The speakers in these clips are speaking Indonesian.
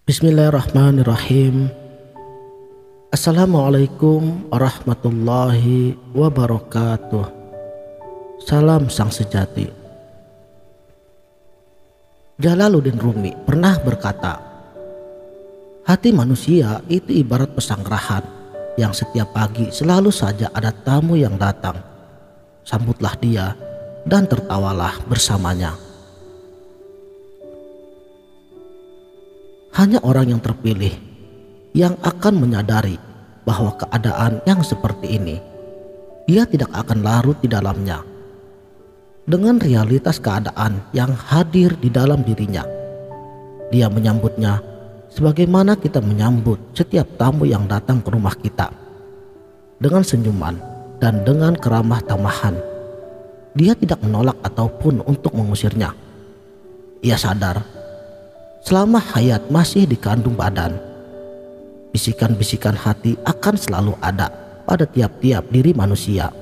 Bismillahirrahmanirrahim. Assalamualaikum warahmatullahi wabarakatuh. Salam sang sejati. Jalaluddin Rumi pernah berkata, hati manusia itu ibarat pesanggerahan yang setiap pagi selalu saja ada tamu yang datang. Sambutlah dia dan tertawalah bersamanya. Hanya orang yang terpilih yang akan menyadari bahwa keadaan yang seperti ini, dia tidak akan larut di dalamnya. Dengan realitas keadaan yang hadir di dalam dirinya, dia menyambutnya sebagaimana kita menyambut setiap tamu yang datang ke rumah kita. Dengan senyuman dan dengan keramah tamahan, dia tidak menolak ataupun untuk mengusirnya. Ia sadar selama hayat masih dikandung badan, bisikan-bisikan hati akan selalu ada pada tiap-tiap diri manusia.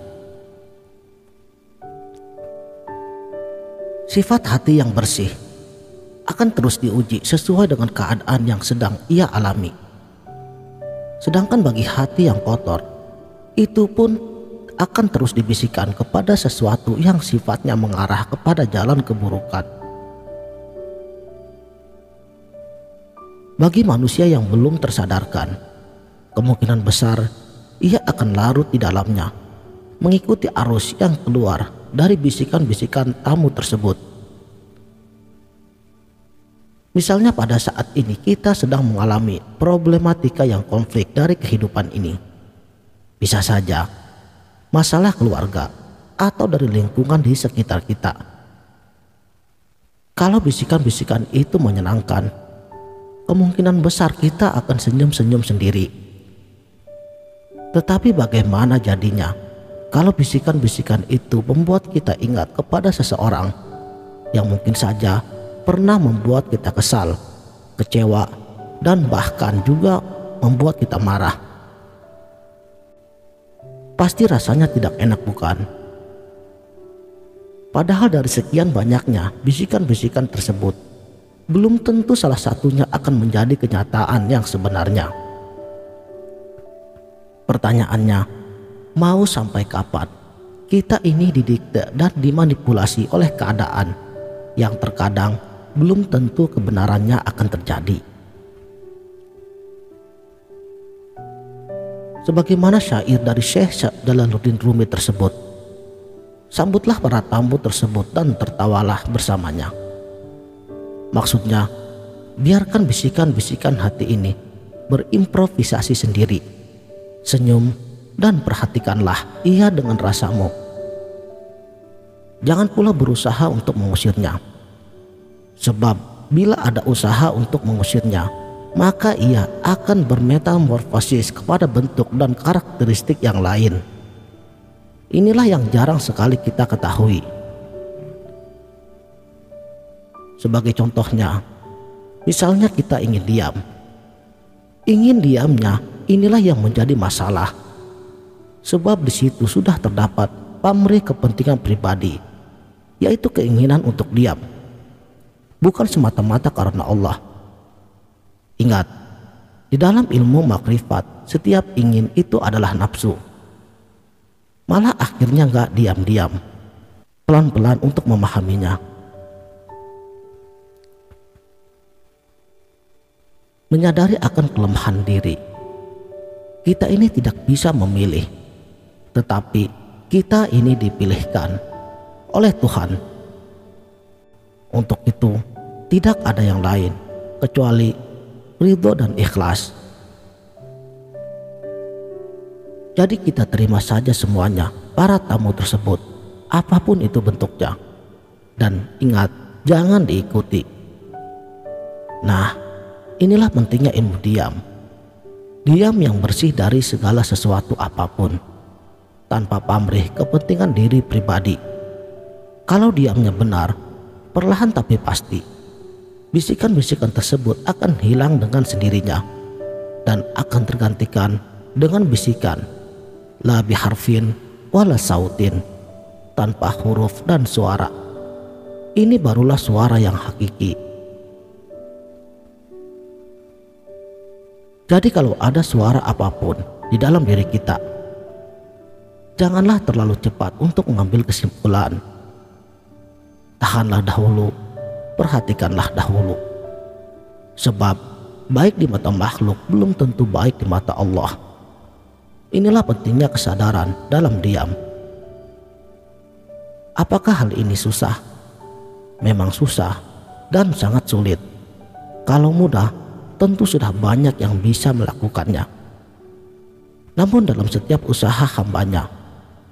Sifat hati yang bersih akan terus diuji sesuai dengan keadaan yang sedang ia alami. Sedangkan bagi hati yang kotor, itu pun akan terus dibisikkan kepada sesuatu yang sifatnya mengarah kepada jalan keburukan. Bagi manusia yang belum tersadarkan, kemungkinan besar ia akan larut di dalamnya, mengikuti arus yang keluar dari bisikan-bisikan tamu tersebut. Misalnya pada saat ini kita sedang mengalami problematika yang konflik dari kehidupan ini. Bisa saja masalah keluarga atau dari lingkungan di sekitar kita. Kalau bisikan-bisikan itu menyenangkan, kemungkinan besar kita akan senyum-senyum sendiri. Tetapi bagaimana jadinya kalau bisikan-bisikan itu membuat kita ingat kepada seseorang yang mungkin saja pernah membuat kita kesal, kecewa, dan bahkan juga membuat kita marah? Pasti rasanya tidak enak, bukan? Padahal dari sekian banyaknya bisikan-bisikan tersebut, belum tentu salah satunya akan menjadi kenyataan yang sebenarnya. Pertanyaannya, mau sampai kapan kita ini didikte dan dimanipulasi oleh keadaan yang terkadang belum tentu kebenarannya akan terjadi? Sebagaimana syair dari Syekh Jalaluddin Rumi tersebut, sambutlah para tamu tersebut dan tertawalah bersamanya. Maksudnya, biarkan bisikan-bisikan hati ini berimprovisasi sendiri. Senyum dan perhatikanlah ia dengan rasamu. Jangan pula berusaha untuk mengusirnya. Sebab bila ada usaha untuk mengusirnya, maka ia akan bermetamorfosis kepada bentuk dan karakteristik yang lain. Inilah yang jarang sekali kita ketahui. Sebagai contohnya, misalnya kita ingin diam. Ingin diamnya inilah yang menjadi masalah. Sebab di situ sudah terdapat pamrih kepentingan pribadi, yaitu keinginan untuk diam. Bukan semata-mata karena Allah. Ingat, di dalam ilmu makrifat, setiap ingin itu adalah nafsu. Malah akhirnya gak diam-diam, pelan-pelan untuk memahaminya. Menyadari akan kelemahan diri. Kita ini tidak bisa memilih, tetapi kita ini dipilihkan oleh Tuhan. Untuk itu tidak ada yang lain kecuali ridho dan ikhlas. Jadi kita terima saja semuanya para tamu tersebut, apapun itu bentuknya. Dan ingat, jangan diikuti. Nah, inilah pentingnya ilmu diam. Diam yang bersih dari segala sesuatu apapun, tanpa pamrih kepentingan diri pribadi. Kalau diamnya benar, perlahan tapi pasti, bisikan-bisikan tersebut akan hilang dengan sendirinya dan akan tergantikan dengan bisikan la biharfin wala sautin, tanpa huruf dan suara. Ini barulah suara yang hakiki. Jadi kalau ada suara apapun di dalam diri kita, janganlah terlalu cepat untuk mengambil kesimpulan. Tahanlah dahulu, perhatikanlah dahulu. Sebab baik di mata makhluk belum tentu baik di mata Allah. Inilah pentingnya kesadaran dalam diam. Apakah hal ini susah? Memang susah dan sangat sulit. Kalau mudah, tentu sudah banyak yang bisa melakukannya. Namun dalam setiap usaha hambanya,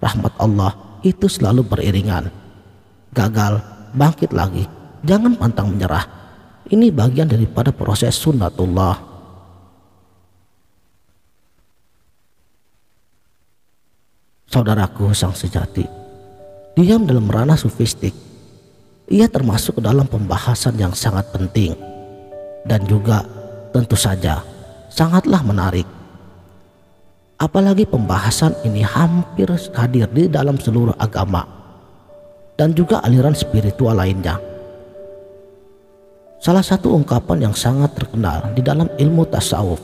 rahmat Allah itu selalu beriringan. Gagal, bangkit lagi, jangan pantang menyerah. Ini bagian daripada proses sunnatullah. Saudaraku sang sejati, diam dalam ranah sufistik, ia termasuk dalam pembahasan yang sangat penting dan juga tentu saja sangatlah menarik. Apalagi pembahasan ini hampir hadir di dalam seluruh agama dan juga aliran spiritual lainnya. Salah satu ungkapan yang sangat terkenal di dalam ilmu tasawuf,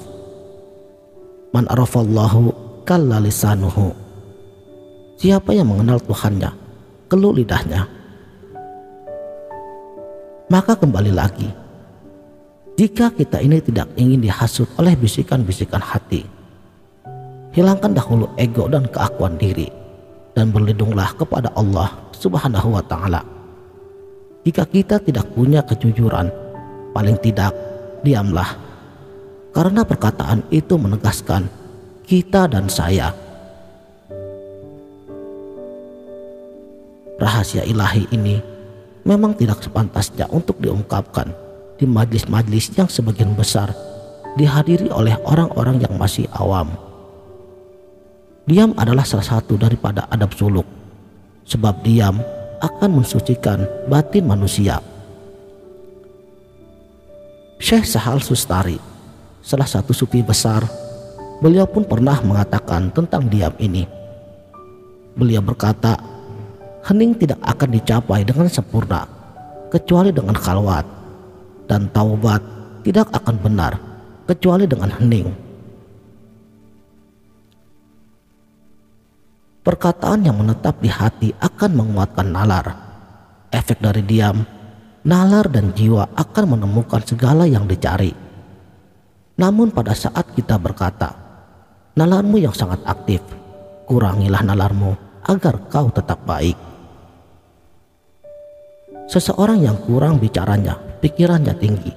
man arafallahu kalla lisanuhu. Siapa yang mengenal Tuhannya, keluh lidahnya. Maka kembali lagi, jika kita ini tidak ingin dihasut oleh bisikan-bisikan hati, hilangkan dahulu ego dan keakuan diri dan berlindunglah kepada Allah Subhanahu wa Ta'ala. Jika kita tidak punya kejujuran, paling tidak diamlah, karena perkataan itu menegaskan kita dan saya. Rahasia ilahi ini memang tidak sepantasnya untuk diungkapkan di majlis-majlis yang sebagian besar dihadiri oleh orang-orang yang masih awam. Diam adalah salah satu daripada adab suluk, sebab diam akan mensucikan batin manusia. Syekh Sahal Sustari, salah satu sufi besar, beliau pun pernah mengatakan tentang diam ini. Beliau berkata, hening tidak akan dicapai dengan sempurna kecuali dengan khalwat, dan taubat tidak akan benar kecuali dengan hening. Perkataan yang menetap di hati akan menguatkan nalar. Efek dari diam, nalar dan jiwa akan menemukan segala yang dicari. Namun pada saat kita berkata, nalarmu yang sangat aktif, kurangilah nalarmu agar kau tetap baik. Seseorang yang kurang bicaranya, pikirannya tinggi.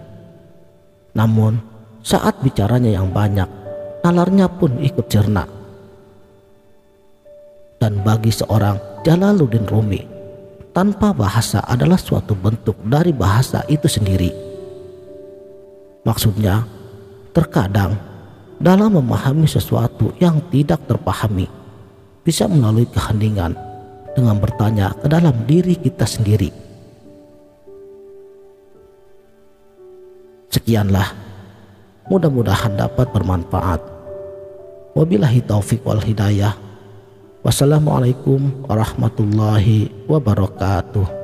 Namun saat bicaranya yang banyak, nalarnya pun ikut cerna. Dan bagi seorang Jalaluddin Rumi, tanpa bahasa adalah suatu bentuk dari bahasa itu sendiri. Maksudnya, terkadang dalam memahami sesuatu yang tidak terpahami, bisa melalui keheningan dengan bertanya ke dalam diri kita sendiri. Sekianlah, mudah-mudahan dapat bermanfaat. Wabillahi taufik wal hidayah. Wassalamualaikum warahmatullahi wabarakatuh.